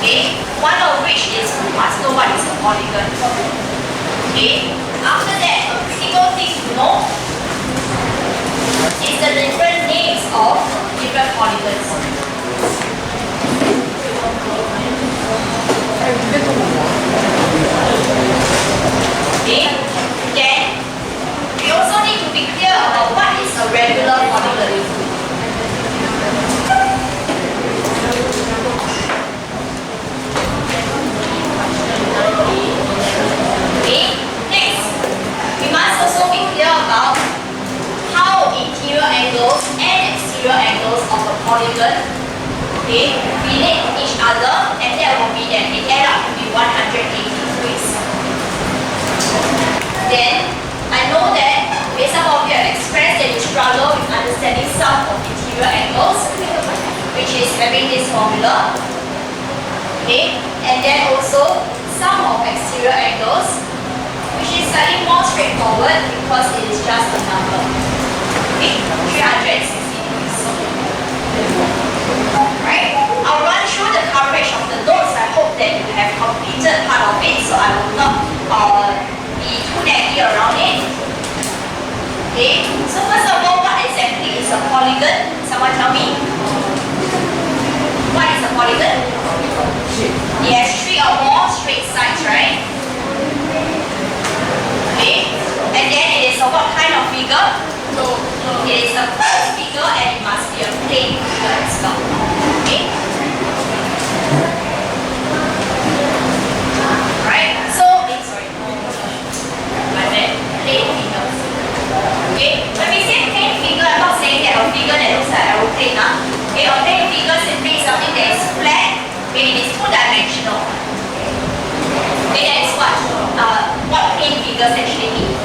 Okay, one of which is we must know what is a polygon. Okay, after that, a critical thing to know is the different names of different polygons. Okay, then we also need to be clear about what is a regular polygon. Okay, next, we must also be clear about how interior angles and exterior angles of a polygon, okay, relate to each other, and that will be that it add up to be 180 degrees. Then, I know that some of you have expressed that you struggle with understanding some of interior angles, which is having this formula. Okay, and then also some of exterior angles, which is slightly more straightforward because it is just a number. Okay, 360 degrees. Right? I'll run through the coverage of the notes. I hope that you have completed part of it, so I will not be too naggy around it. Okay, so first of all, what exactly is a polygon? Someone tell me. What is a polygon? It has 3 or more straight sides, right? Okay, and then it is a what kind of figure? It is a curved figure and it must be a plane figure as well. Okay? Right? So, sorry. My bad. Plane figure. Okay? When we say plane figure, I'm not saying that a figure that looks like an aeroplane. Okay, a plane figure simply is something that is flat when it is two-dimensional. Okay, that is what plane figures actually mean.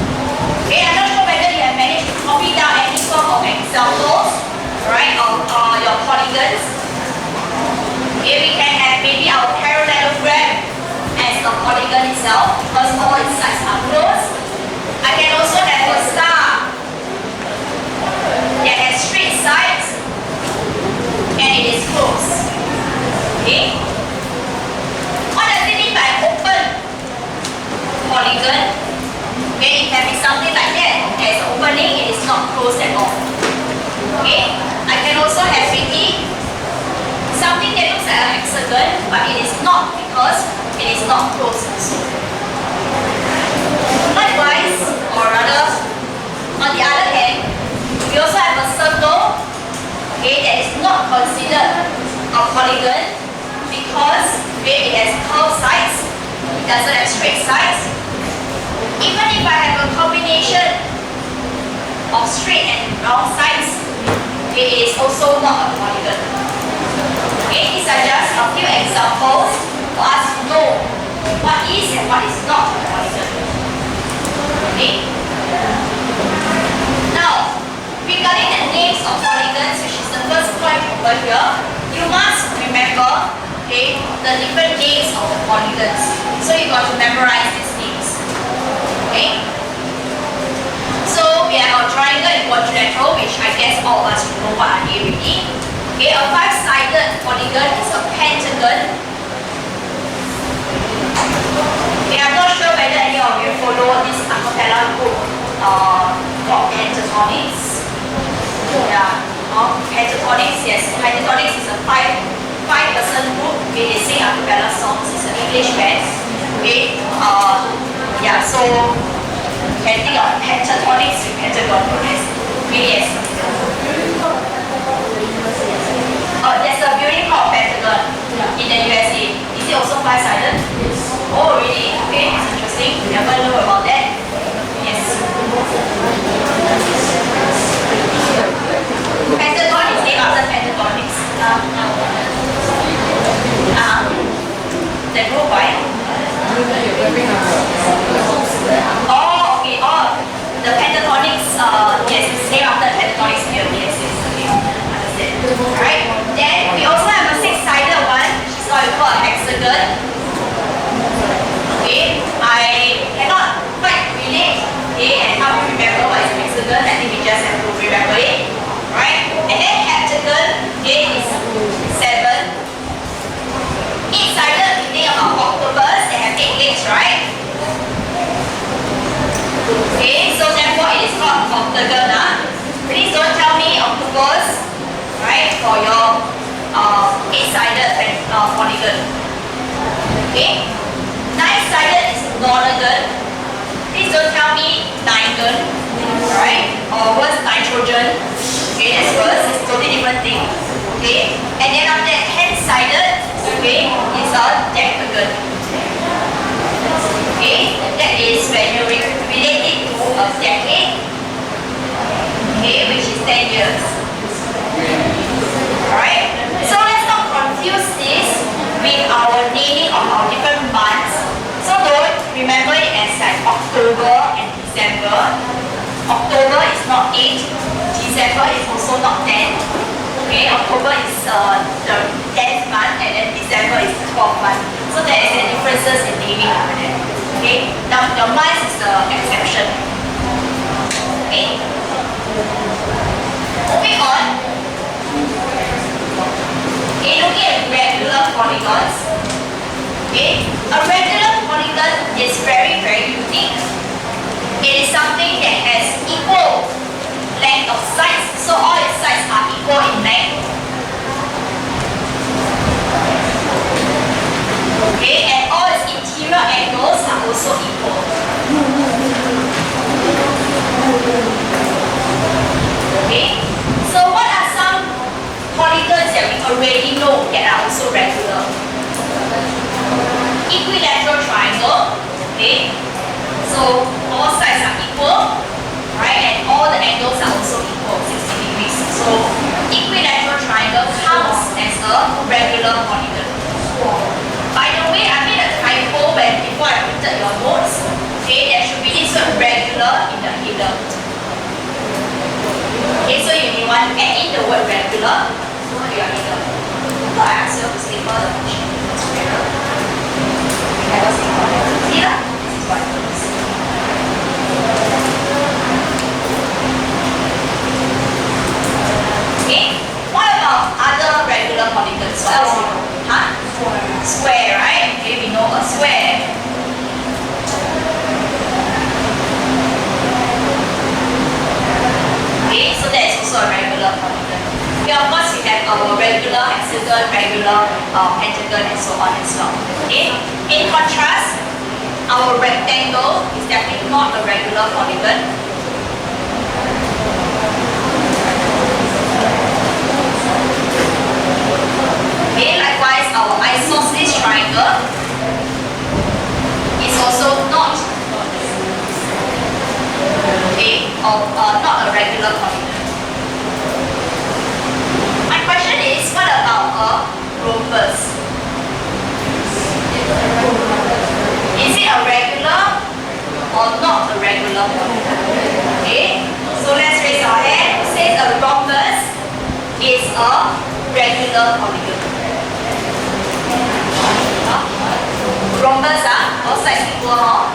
Okay, I'm not sure whether you have managed to copy down any form of examples, right, of your polygons. Okay, we can have maybe our parallelogram as the polygon itself because all its sides are closed. I can also have a star that has straight sides and it is closed. Okay? What does it mean by open polygon? Okay, it can be something like that. There's an opening, it is not closed at all. Okay? I can also have maybe something that looks like a hexagon, but it is not because it is not closed. Likewise, or rather, on the other hand, we also have a circle, okay, that is not considered a polygon because it has curved sides, it doesn't have straight sides. Even if I have a combination of straight and round sides, it is also not a polygon. Okay, these are just a few examples for us to know what is and what is not a polygon. Okay. Now, regarding the names of polygons, which is the first point over here, you must remember, okay, the different names of the polygons. So you got to memorize these names. Okay. So we have our triangle and quadrilateral, which I guess all of us will know what are they already. Okay, a 5-sided polygon is a pentagon. Okay, I'm not sure whether any of you follow this a cappella group called pentatonics. Yeah, pentatonics, yes. Pentatonics is a five-person group. Okay, they sing a cappella songs. It's an English band. Okay, yeah, so you can think of pentatonics with pentagon. Really, yes. There's a building called Pentagon in the USA. Is it also 5-sided? Yes. Oh, really? Okay, it's interesting. Never know about that. Yes. Pentagon is named after pentatonics. That group, why? Oh, okay. Oh, the pentatonics. Yes, it's named after pentatonics field. Yes, yes. Okay, understand. Right. Then we also have a 6-sided one, which is what we call a hexagon. Okay, I cannot octagon. Please don't tell me octopus, right, for your 8-sided polygon. Okay? 9-sided is nonagon. Please don't tell me nigon, right? Or what's nitrogen? Okay, that's worse. It's totally different thing. Okay? And then after that, 10-sided, okay, is a decagon. Okay? That is when you relate it to a decade. Okay, which is 10 years. Alright? So let's not confuse this with our naming of our different months. So don't remember it as like October and December. October is not 8, December is also not 10. Okay, October is the 10th month and then December is the 12th month. So there is a differences in naming over there. Okay, now the months is the exception. Okay. Moving on. Okay, looking at regular polygons. Okay, a regular polygon is very, very unique. It is something that has equal length of sides, so all its sides are equal in length. Okay, and all its interior angles are also equal. Okay, so what are some polygons that we already know that are also regular? Equilateral triangle. Okay, so all sides are equal, right, and all the angles are also equal, 60 degrees. So equilateral triangle counts as a regular polygon. By the way, I made a typo before I printed your notes. Okay, there should be this word regular in the header. Okay, so you may want to add in the word regular to your header. So I ask you to staple the function. We have a staple. See that? This is what it is. Okay, what about other regular polygons? What else do you know? Huh? Square, right? Okay, we know a square. Okay, so that is also a regular polygon. Okay, of course we have our regular hexagon, regular pentagon, and so on as well. Okay, in contrast, our rectangle is definitely not a regular polygon. Okay, likewise, our isosceles triangle is also not not a regular polygon. My question is, what about a rhombus? Is it a regular or not a regular polygon? Okay, so let's raise our hand. Who says a rhombus is a regular polygon? Rhombus, all sides equal.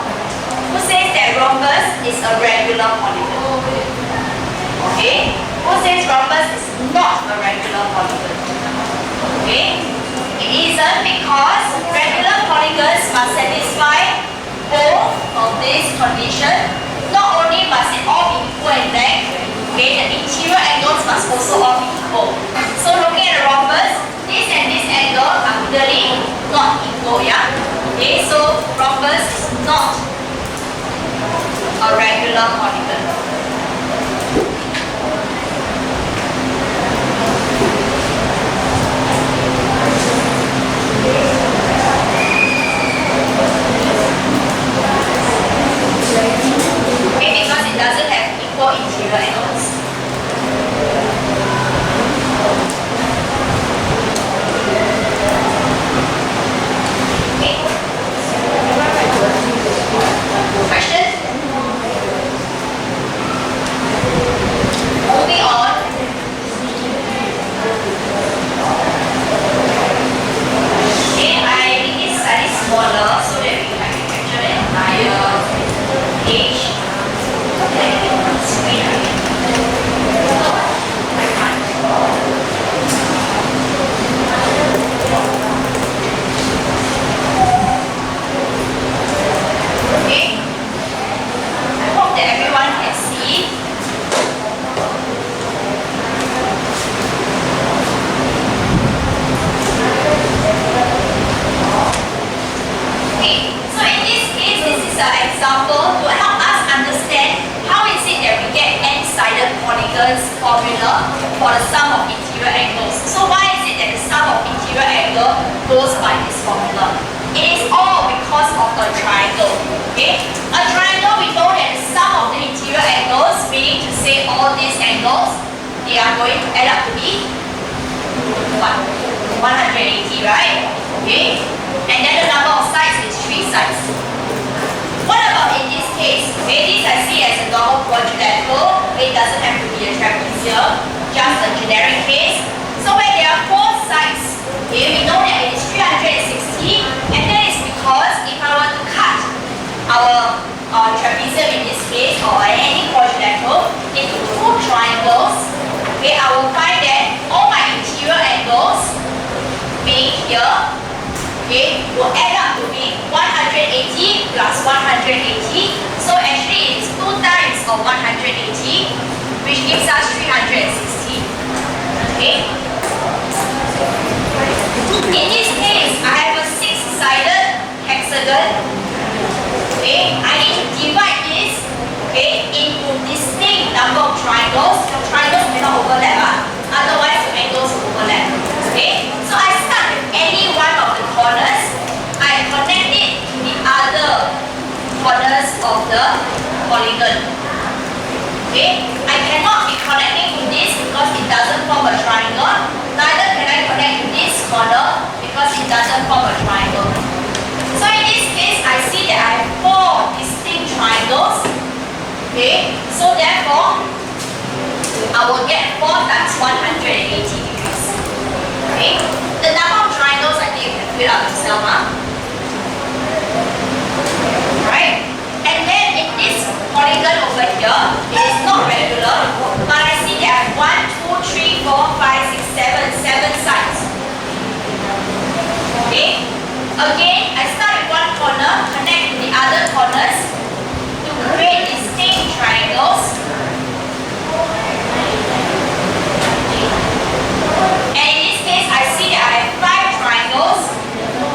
Who says that rhombus is a regular polygon? Okay. Who says rhombus is not a regular polygon? Okay. It isn't, because regular polygons must satisfy both of these conditions. Not only must it all be equal in length, okay, the interior angles must also all be equal. So looking at a rhombus, this and this angle are clearly not equal, yeah? Okay, so rhombus is not a regular polygon. Okay, because it doesn't have equal interior angles. Okay. Question? Polygons formula for the sum of interior angles. So why is it that the sum of interior angle goes by this formula? It is all because of a triangle. Okay? A triangle, we know that the sum of the interior angles, meaning to say all these angles, they are going to add up to be what? 180, right? Okay? And then the number of sides is 3 sides. What about in this case? Okay, this I see as a normal quadrilateral. It doesn't have to be a trapezium, just a generic case. So when there are 4 sides, okay, we know that it is 360, and that is because if I were to cut our trapezium in this case, or any quadrilateral, into 2 triangles, okay, I will find that all my interior angles, being here, okay, will add up to be 180 plus 180. So actually it is 2 times of 180, which gives us 360. Okay. In this case, I have a 6-sided hexagon. Okay, I need to divide this, okay, into distinct number of triangles. The triangles may not overlap, otherwise the angles will overlap. Okay, so I start with any one of the corners. I connect it to the other corners of the polygon. Okay, I cannot be connecting to this because it doesn't form a triangle. Neither can I connect to this corner because it doesn't form a triangle. So in this case, I see that I have 4 distinct triangles. Okay, so therefore, I will get 4 times 180 degrees. Okay, the number of triangles I think you can fill out yourself, right? And then in this polygon over here, it is not regular, but I see that I have 1, 2, 3, 4, 5, 6, 7 sides. Okay, again, I start with one corner, connect to the other corners to create distinct triangles. And in this case, I see that I have 5 triangles,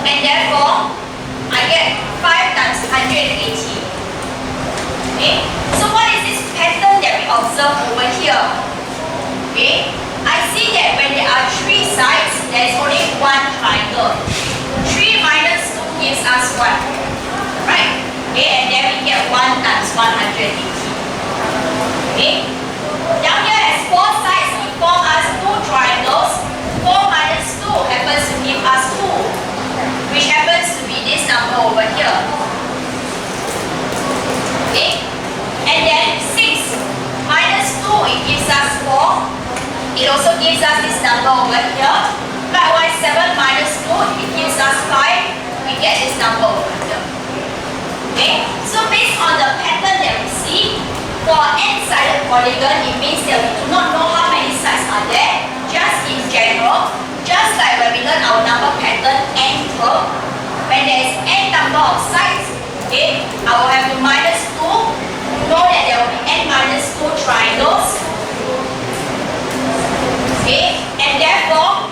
and therefore, I get 5 times 180. Okay, so what is this pattern that we observe over here? Okay, I see that when there are 3 sides, there is only 1 triangle. 3 minus 2 gives us 1, right? Okay, and then we get 1 times 180. Okay, down here has 4 sides, we form us 2 triangles. 4 minus 2 happens to give us 2, which happens to be this number over here. Okay, and then 6 minus 2, it gives us 4. It also gives us this number over here. Likewise, 7 minus 2, it gives us 5. We get this number over here. Okay, so based on the pattern that we see, for n-sided polygon, it means that we do not know how many sides are there. Just in general, just like when we learn our number pattern n curve, when there is n number of sides, okay, I will have to minus 2 to know that there will be n minus 2 triangles. Okay, and therefore,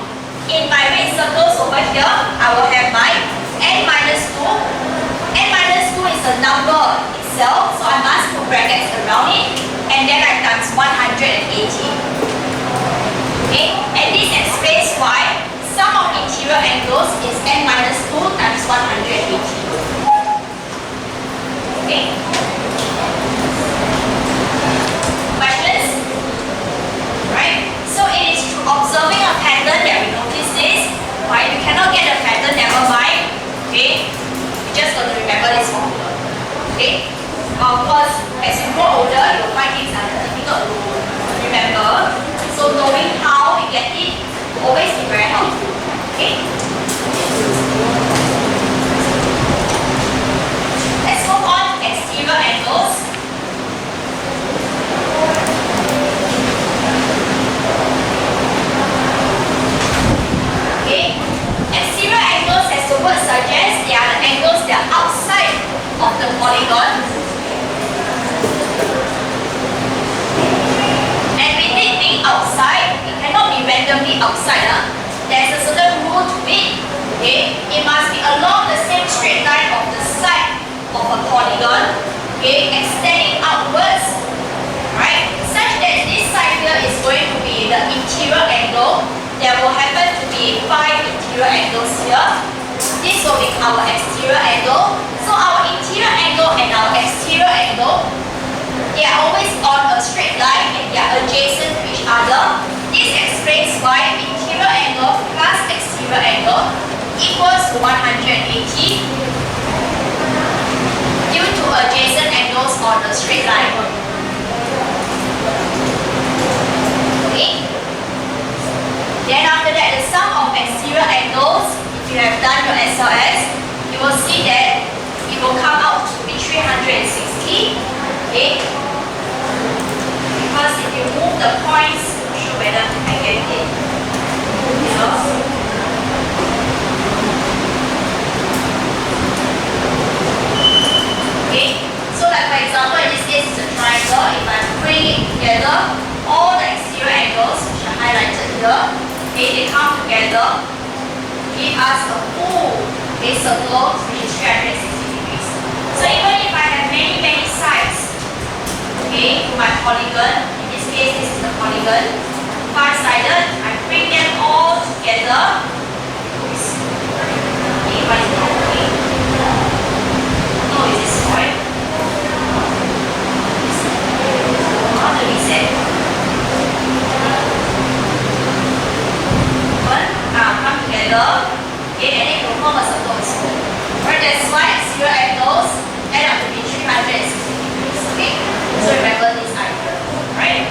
in my red circles over here, I will have my n minus 2. N minus 2 is a number itself, so I must put brackets around it, and then I times 180. Okay, and this explains why sum of interior angles is n minus 2 times 180. Okay. Questions? Right? So it is through observing a pattern that we notice this. Right? You cannot get a pattern, never mind. Okay? You just got to remember this formula. Okay? Of course, as you grow older, you'll find things are difficult to remember. So knowing how we get it will always be very helpful. Okay? Let's move on to exterior angles. Okay? Exterior angles, as the word suggests, they are the angles that are outside of the polygon. And with it being outside, it cannot be randomly outside. There's a certain rule to it. Okay? It must be along the same straight line of the side of a polygon, okay, extending outwards, right? Such that this side here will be our exterior angle. So our interior angle and our exterior angle, they are always on a straight line and they are adjacent to each other. This explains why interior angle plus exterior angle equals to 180 due to adjacent angles on a straight line. Okay? Then after that, the sum of exterior angles, if you have done your SLS, you will see that it will come out to be 360. Okay? Because if you move the points, I'm not sure whether I can get it. Okay? So like for example, in this case it's a triangle. If I bring it together, all the exterior angles, which are highlighted here, okay, they come together, give us a full circle, which is 360 degrees. So even if I have many sides, okay, to my polygon, in this case this is the polygon, 5-sided, I bring them all together. Oops. Okay, why is it not working? No, is this point? How to reset? Come together, okay, and then it will form a circle also. Right, that's why exterior angles end up to be 360 degrees. Okay, so remember this idea. Right?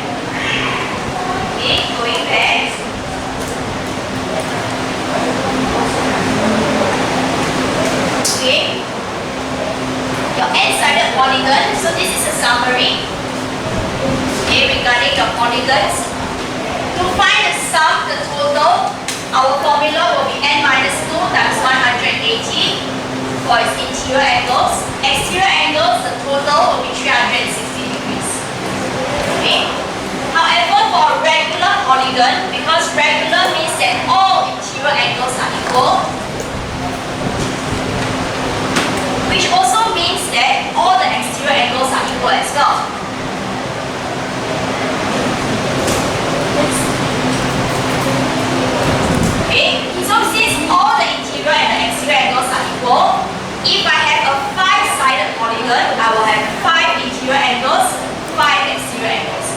Okay, going back. Okay, your n-sided polygon. So this is a summary. Okay, regarding your polygons. To find the sum, the total, our formula will be n minus 2 times 180 for its interior angles. Exterior angles, the total will be 360 degrees. Okay? However, for a regular polygon, because regular means that all interior angles are equal, which also means that all the exterior angles are equal as well. Okay, so since all the interior and the exterior angles are equal, if I have a 5-sided polygon, I will have 5 interior angles, 5 exterior angles.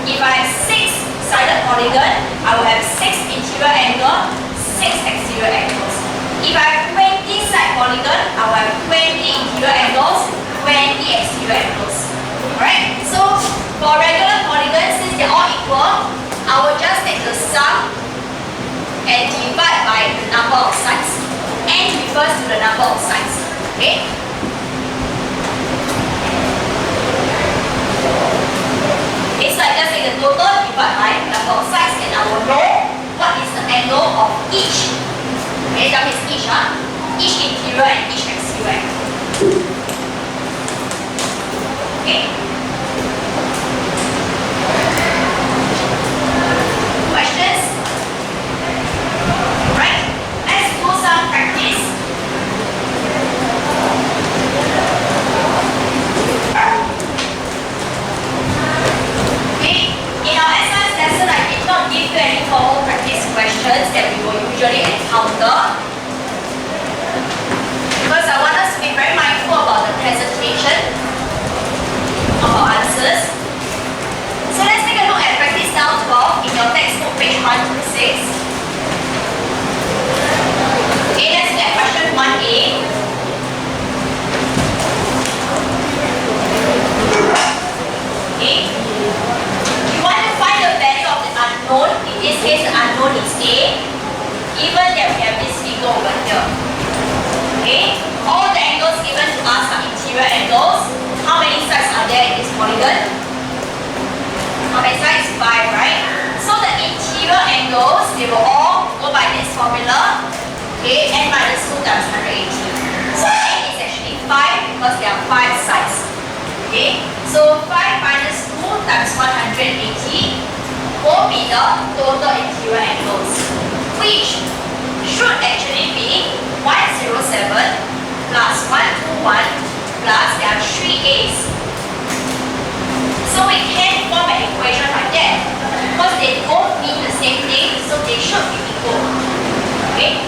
If I have 6-sided polygon, I will have 6 interior angles, 6 exterior angles. If I have 20-side polygon, I will have 20 interior angles, 20 exterior angles. Alright, so for regular polygons, since they're all equal, I will just take the sum and divide by the number of sides. N refers to the number of sides. Okay? Okay, so I just take the total, divide by the number of sides, and I will know what is the angle of each. Okay, that means each, each interior and each exterior angle. Okay? Questions? Right? Let's do some practice. Okay, in our exercise lesson, I did not give you any formal practice questions that we will usually encounter, because I want us to be very mindful about the presentation of our answers. So let's take a look at practice now 12 in your textbook, page 1 to 6. Okay, let's look at question 1A. Okay. You want to find the value of the unknown. In this case, the unknown is A. Given that we have this figure over here. Okay. All the angles given to us are interior angles. How many sides are there in this polygon? How many sides? 5, right? So the interior angles, they will all go by this formula. Okay, n minus 2 times 180. So n is actually 5 because there are 5 sides. Okay, so 5 minus 2 times 180 will be the total interior angles, which should actually be 107 plus 121 plus there are 3 A's. So we can form an equation like that because they both mean the same thing, so they should be equal. Okay.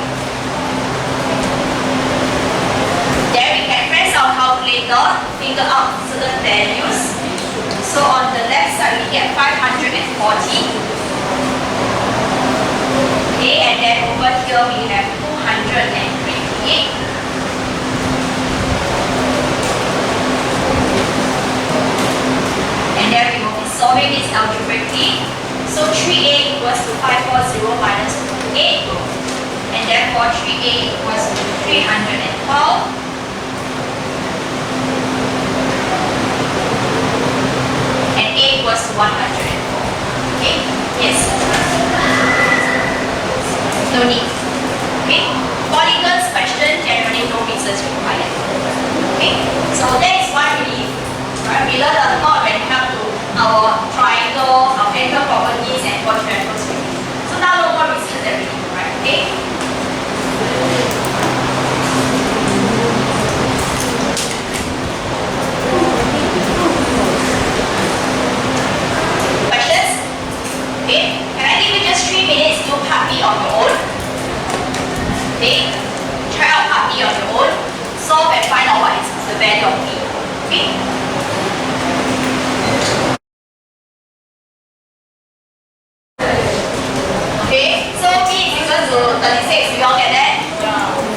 equals to 540 minus 8. And therefore 3a equals to 312. And a equals to 104. Okay? Yes. No need. Okay? Polygons question, generally no research required. Okay? So that is one relief. Right? We learn a lot when it comes to our triangle, our angle properties, and quadrangles. So now no more research that we need, right? Okay? Questions? Okay? Can I give you just 3 minutes to part B on your own? Okay? Try out part B on your own. Solve and find out what is the value of B. Okay? Okay, so B is equal to 36. We all get that?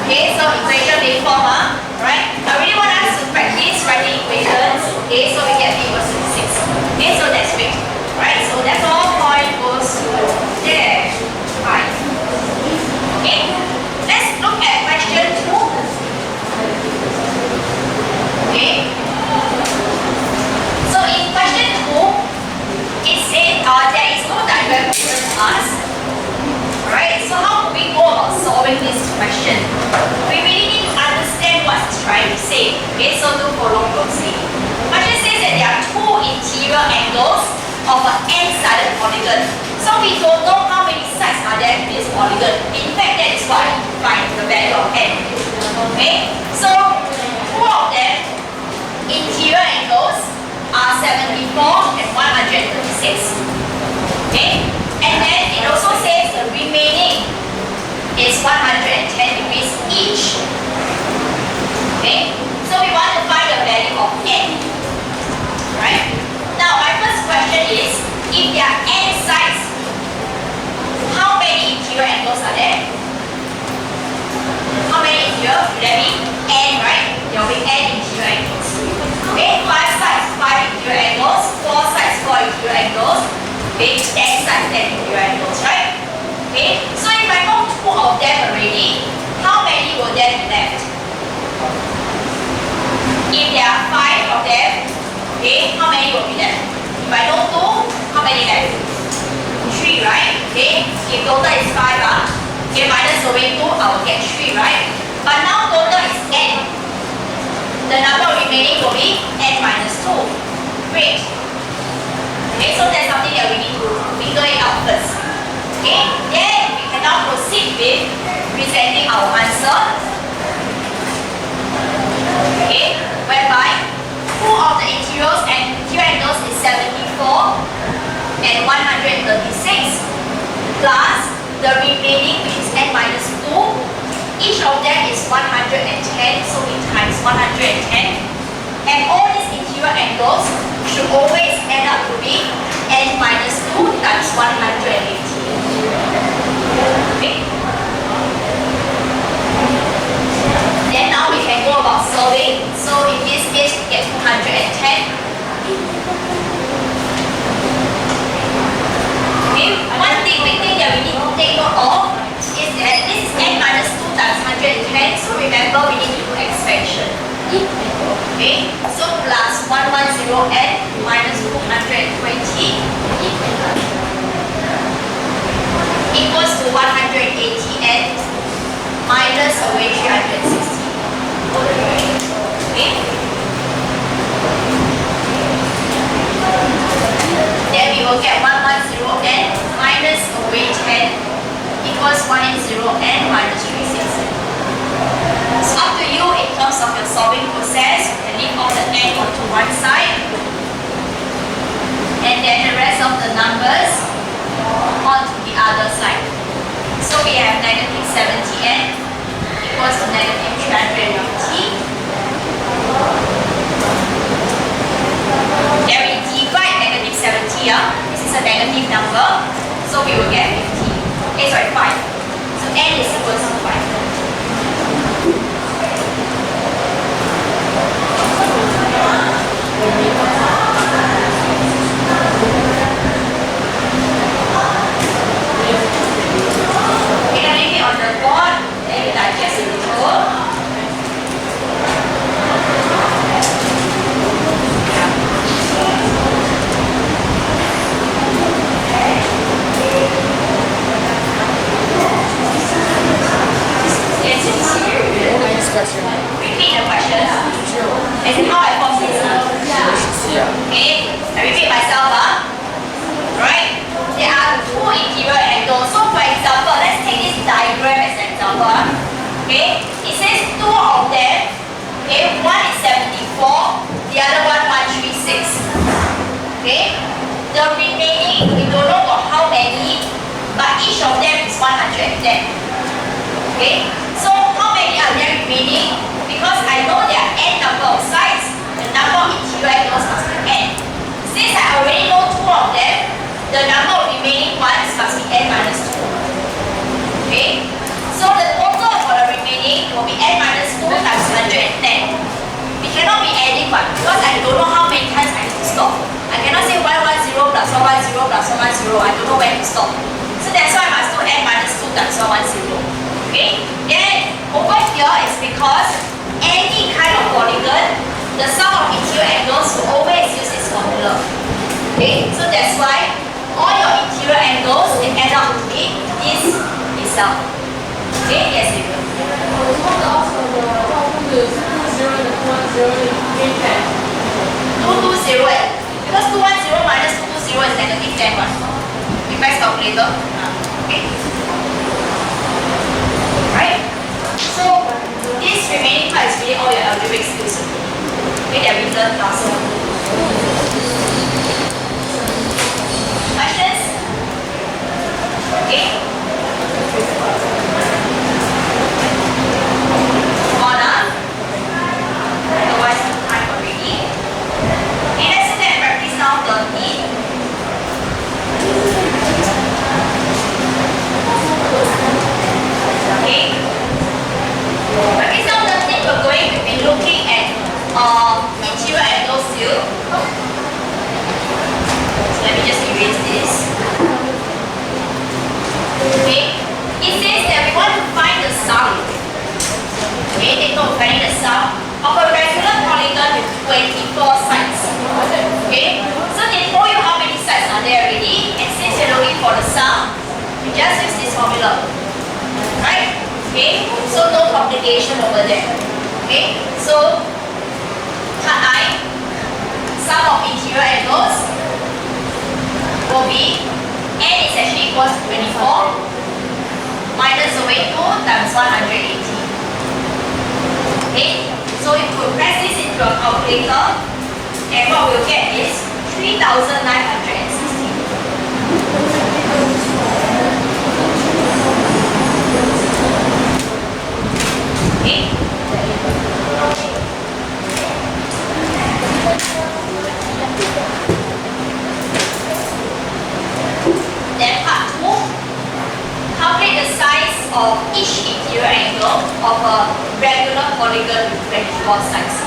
Okay, so equation being formed, right? I really want us to practice writing equations. Okay, so we get B equals to 6. Okay, so that's great. Right? So that's all point goes to there. Fine. Okay, let's look at question 2. Okay. So in question 2, it said there is no diagram given to us. Right? So how do we go about solving this question? We really need to understand what it's trying to say. Okay, so do follow closely. Question says that there are two interior angles of an n-sided polygon. So we don't know how many sides are there in this polygon. In fact, that is what I find the value of n. Okay? So two of them interior angles are 74 and 136. Okay? And then it also says the remaining is 110 degrees each. Okay? So we want to find the value of n. Right? Now my first question is, if there are n sides, how many interior angles are there? How many interior? Will there be n, right? There will be n interior angles. Okay? 5 sides, 5 interior angles. 4 sides, 4 interior angles. Okay, 10 sides, 10 interior angles, right? Okay, so if I know 2 of them already, how many will there be left? If there are 5 of them, okay, how many will be left? If I know 2, how many left? 3, right? Okay, if total is 5, okay, minus away 2, I will get 3, right? But now total is n. The number remaining will be n minus 2. Great. Okay, so that's something that we need to figure it out first. Okay, then we can now proceed with presenting our answer. Okay, whereby 2 of the interiors and interior angles is 74 and 136 plus the remaining, which is n minus 2. Each of them is 110, so we times 110. And all these interior angles should always end up to be n minus 2 times 180. Okay? Then now we can go about solving. So in this case, we get 210. Okay? One big thing that we need to take note of is that this is n minus 2 times 110. So remember, we need to do expansion. Okay, so plus 110n minus 220 equals to 180n minus away 360. Okay. Then we will get 110n minus away 10 equals 180n minus 360. It's up to you in terms of your solving process. You can leave all the n onto one side, and then the rest of the numbers onto the other side. So we have negative 70n equals to negative 350. Then we divide negative 70. This is a negative number, so we will get 50. Okay, sorry, 5. So n is equals to 5. them. Okay, so how many are there remaining? Because I know there are n number of sides, the number of interior angles must be n. Since I already know 2 of them, the number of remaining ones must be n minus 2. Okay, so the total for the remaining will be n minus 2 times 110. We cannot be adding one because I don't know how many times I need to stop. I cannot say 110 plus 110 plus 110. I don't know when to stop. So that's why I must do n minus 2 times 110. Okay, then over here is because any kind of polygon, the sum of interior angles will always use this formula. Okay, so that's why all your interior angles they add up to be this result. Okay, yes, you will. I was going to ask for the 220 and the 210. 220, because 210 minus 220 is negative 10 one. You guys calculator? Okay. Right? So this remaining part is really all your algebraic skills. Okay, that we learned last one. Questions? Okay. On up. Otherwise, time already. Okay, let's look at practice now 13. Okay. Practice now 13, we're going to be looking at interior angles still. So let me just erase this. Okay. It says that we want to find the sum. Okay, take note of finding the sum of a regular polygon with 24 sides. Okay, so they told you how many sides are there already, and since you're looking for the sum, you just use this formula. Right? Okay, so no complication over there. Okay, so cut I, sum of interior angles will be n is actually equals to 24 minus away 2 times 180. Okay, so you could press this into a calculator, and what we'll get is 3,960. Okay. Then part 2, calculate the size of each interior angle of a regular polygon with 24 sides.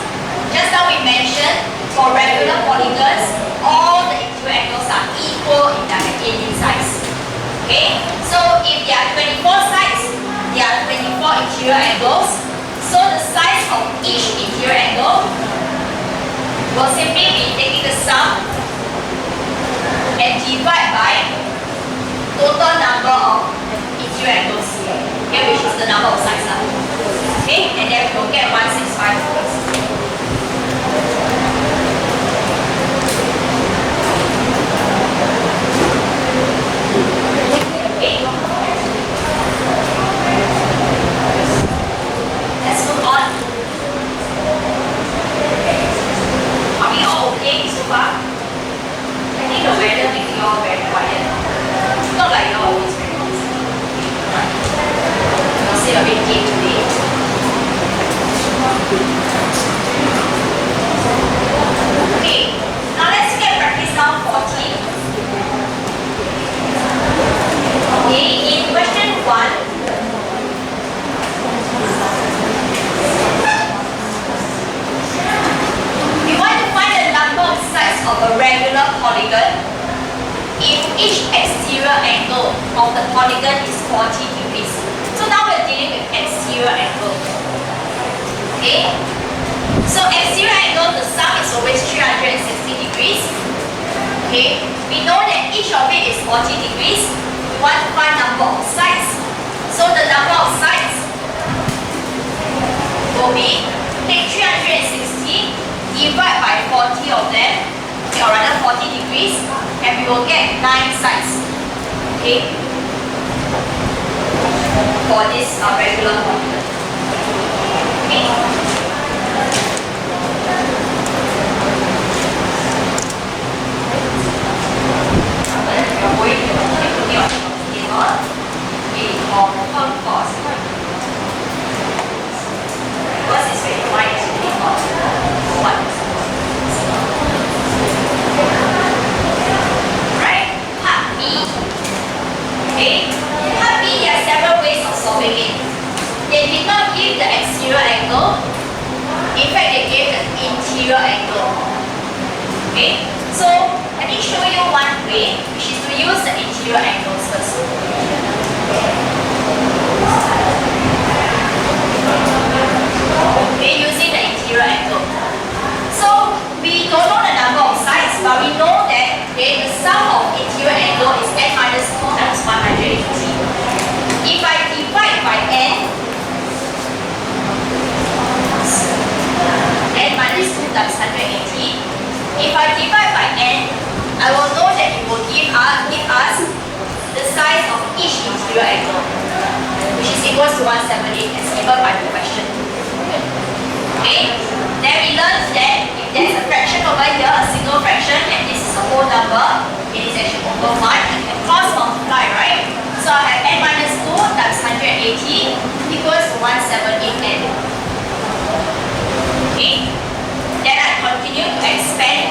Just now we mentioned, for regular polygons, all the interior angles are equal in size. Okay? So if there are 24 sides, there are 24 interior angles. So the size of each interior angle will simply be taking the sum and divide by total number of interior angles here, okay, which is the number of sides. Okay, and then we will get 165. Okay. Let's move on. Are we all okay so far? I think the weather makes you all very quiet. Not like you're always very noisy. You'll say a bit deep today. Okay, now let's get practice now 14. Okay, in question 1, we want to find the number of sides of a regular polygon if each exterior angle of the polygon is 40 degrees. So now we're dealing with exterior angle. Okay? So exterior angle, the sum is always 360 degrees. Okay? We know that each of it is 40 degrees. We want to find number of sides. So the number of sides will be, take 360, divide by 40 of them, or rather 40 degrees, and we will get 9 sides. Okay? For this regular polygon. Okay? You're going to put it on the table. Okay, they did not give the exterior angle. In fact, they gave the interior angle. Okay, so let me show you one way, which is to use the interior angles first. Okay, using the interior angle. So we don't know the number of sides, but we know that the sum of interior angle is n minus 2 times 180. If I divide by n minus 2 times 180, if I divide by n, I will know that it will give us the size of each interior angle, which is equals to 178 as given by the question. Okay, then we learned that if there is a fraction over here, a single fraction, and this is a whole number, it is actually over 1, and can cross multiply, right? So I have n minus 2 times 180 equals to 178n. Okay, then I continue to expand,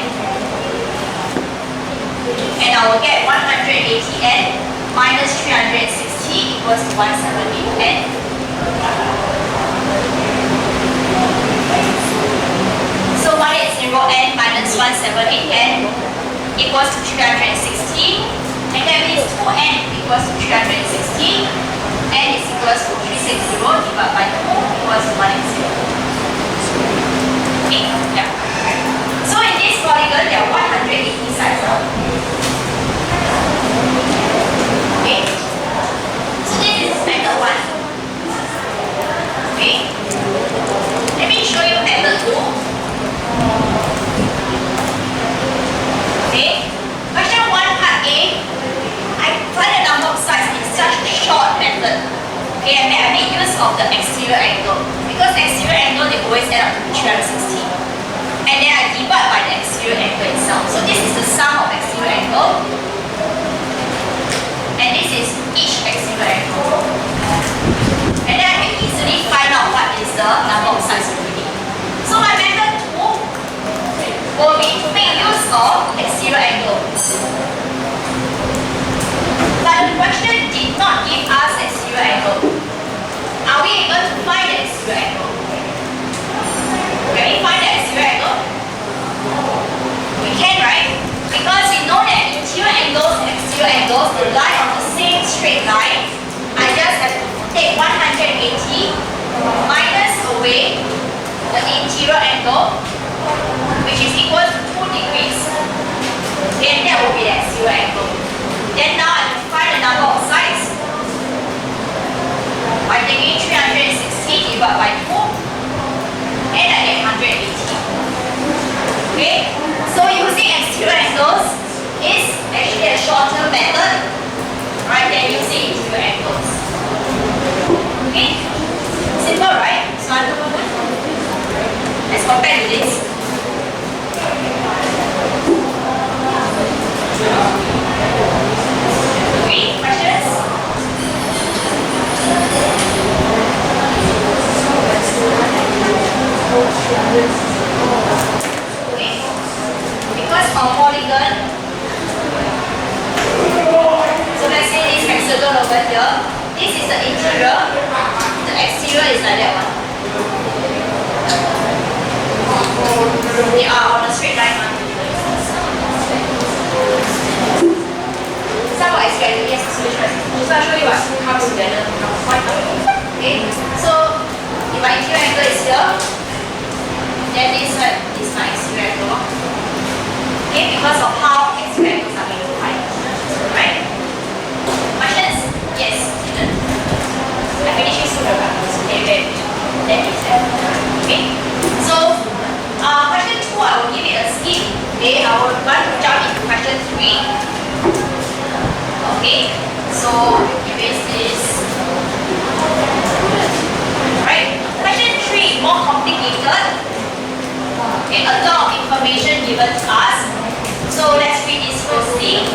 and I will get 180n minus 360 equals to 178n. So 180n minus 178n equals to 360, and that means 2n equals to 360, n is equals to 360 divided by 2 equals to 180. Okay, yeah. So in this polygon, there are 180 sides. Okay, so this is method 1. Okay, let me show you method 2. Okay, question 1 part A, I find the number of sides in such a short method. Okay, and then I make use of the exterior angle, because exterior angle they always add up to 360, and then I divide by the exterior angle itself. So this is the sum of exterior angle, and this is each exterior angle, and then I can easily find out what is the number of sides already. So my method 2 will be to make use of exterior angle. But the question did not give us exterior angle. Are we able to find the exterior angle? Can we find the exterior angle? We can, right? Because we know that interior angles and exterior angles, they lie on the same straight line. I just have to take 180 minus away the interior angle, which is equal to 2 degrees. Then that will be the exterior angle. Then now I can find the number of sides by taking 360 divided by 2, and I get 180. Okay, so using exterior angles is actually a shorter method, right, than using interior angles. Okay, simple, right? So let's compare to this. Okay, questions? Okay, because of polygon, so let's say this hexagon over here, this is the interior, the exterior is like that one. They are on a straight line. Some will expect yes, so I'll show you what comes together. Okay, so if my interior angle is here, then this side is my exterior angle. Okay, because of how exterior angles are being defined. Right? Questions? Yes, student. I finished with soon. Okay, that is it. Okay, so question 2, I will give it a skip. Okay, I will want to jump into question 3. Okay, so erase this. Right, question 3, more complicated. Okay, a lot of information given to us. So let's read this firstly.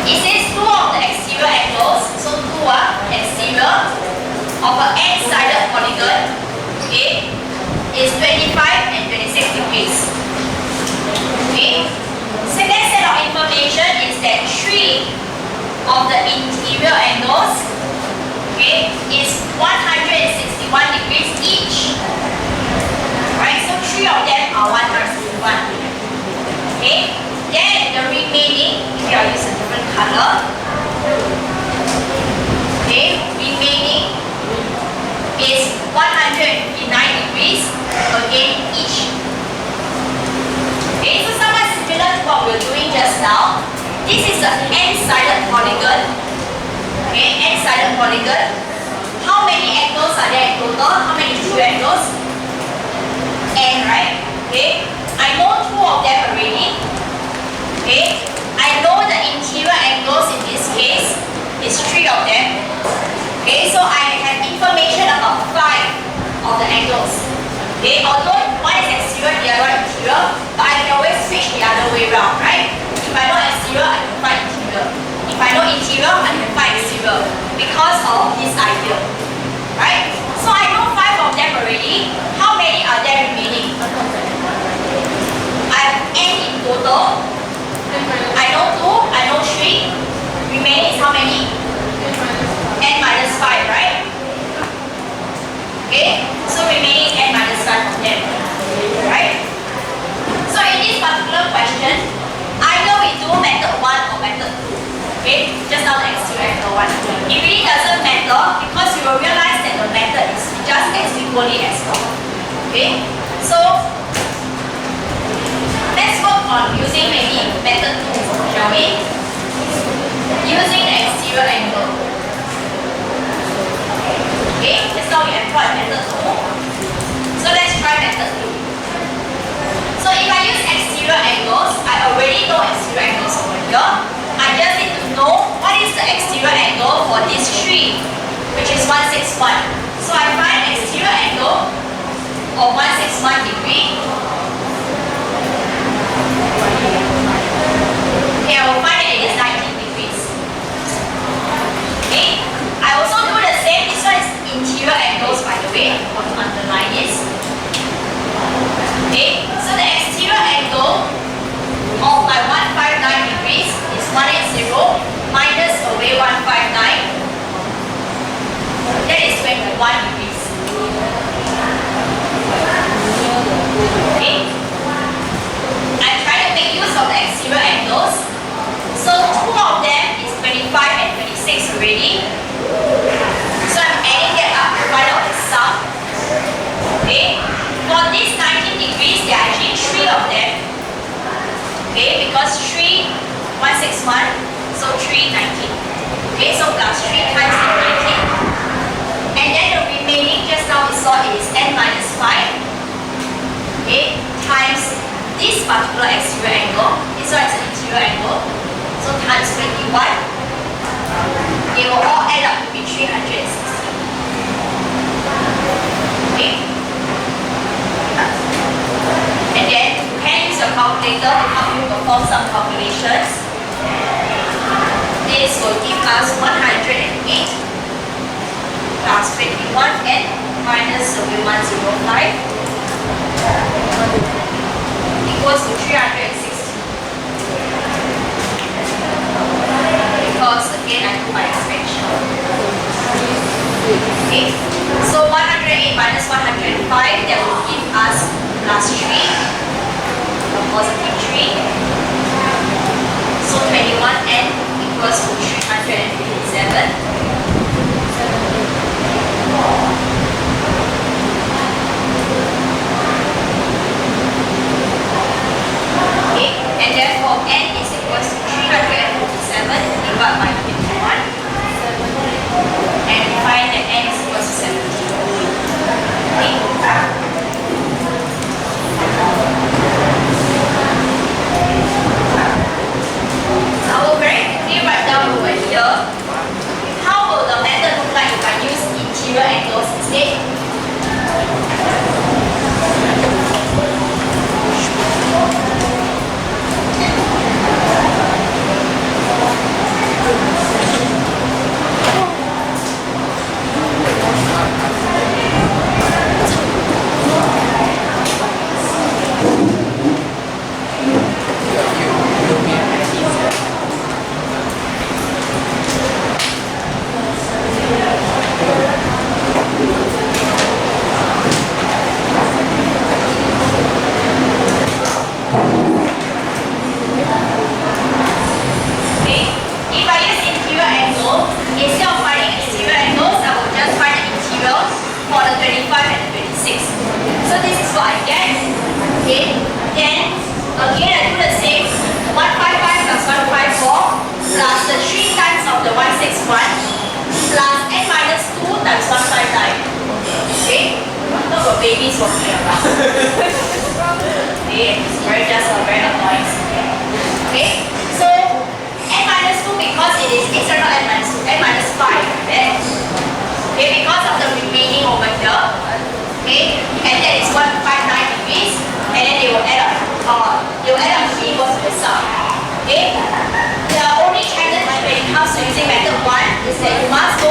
It says 2 of the exterior angles, so 2 exterior of an n-sided polygon, okay, is 25 and 26 degrees. Okay. Second set of information is that 3 of the interior angles, okay, is 161 degrees each. Right, so 3 of them are 161. Okay, then the remaining, maybe I'll use a different color. Okay, remaining is 159 degrees again each. Okay, so somewhat similar to what we were doing just now. This is the n-sided polygon. Okay, n-sided polygon. How many angles are there in total? How many true angles? N, right? Okay, I know 2 of them already. Okay, I know the interior angles in this case is 3 of them. Okay, so I have information about 5 of the angles. Okay, although one is exterior, the other one interior, but I can always switch the other way around, right? If I know exterior, I can find interior. If I know interior, I can find exterior because of this idea, right? So I know 5 of them already. How many are there remaining? I have n in total. I know 2, I know 3. Remaining is how many? N minus 5, right? Okay, so remaining n minus 5 of them, right? So in this particular question, either we do method 1 or method 2. Okay, just now the exterior angle 1. It really doesn't matter because you will realize that the method is just as equally as well. Okay, so let's work on using maybe method 2, shall we? Using the exterior angle. Okay, just now we employed method 2. So let's try method 2. So if I use exterior angles, I already know exterior angles over here. I just need to know what is the exterior angle for this tree, which is 161. So I find exterior angle of 161 degree. Okay, I will find that it is 19 degrees. Okay, I also do the same. This one is interior angles, by the way. I want to underline this. Okay, so the exterior angle of my 159 degrees is 180 minus away 159. That is 21 degrees. Okay, I'm trying to make use of the exterior angles. So 2 of them is 25 and 26 already. So I'm adding that up to find out the sum. Okay, for this 19 degrees, there are actually 3 of them. Okay, because 3, 161, so 3, 19. Okay, so plus 3 times 19. And then the remaining just now we saw is n minus 5. Okay, times this particular exterior angle. This one is an interior angle. So times 21. It will all add up to be 360. Okay. And then you can use your calculator to help you perform some calculations. This will give us 108 plus 21n minus 105 equals to 360. Because again I do my expansion. Okay, so 108 minus 105, that will give us plus 3, a positive 3. So 21n equals to 357. Okay, and therefore n is equals to 357 divided by 51, and we find that n is equals to 17. Okay. I will very quickly write down over here exterior angle, instead of finding exterior angles, I will just find the interior for the 25 and the 26. So this is what I get. Okay, then again I do the same. 155 plus 154 plus the 3 times of the 161 plus n minus 2 times 159. Okay, not got babies walking around. Okay, it's very annoying. Okay, so n minus 2 because it is external n minus 2, n minus 5. Okay, because of the remaining over here. Okay, and that is 159 degrees, and then they will add up. They will add up to equals to the sum. Okay, the only challenge when it comes to using method 1 is that you must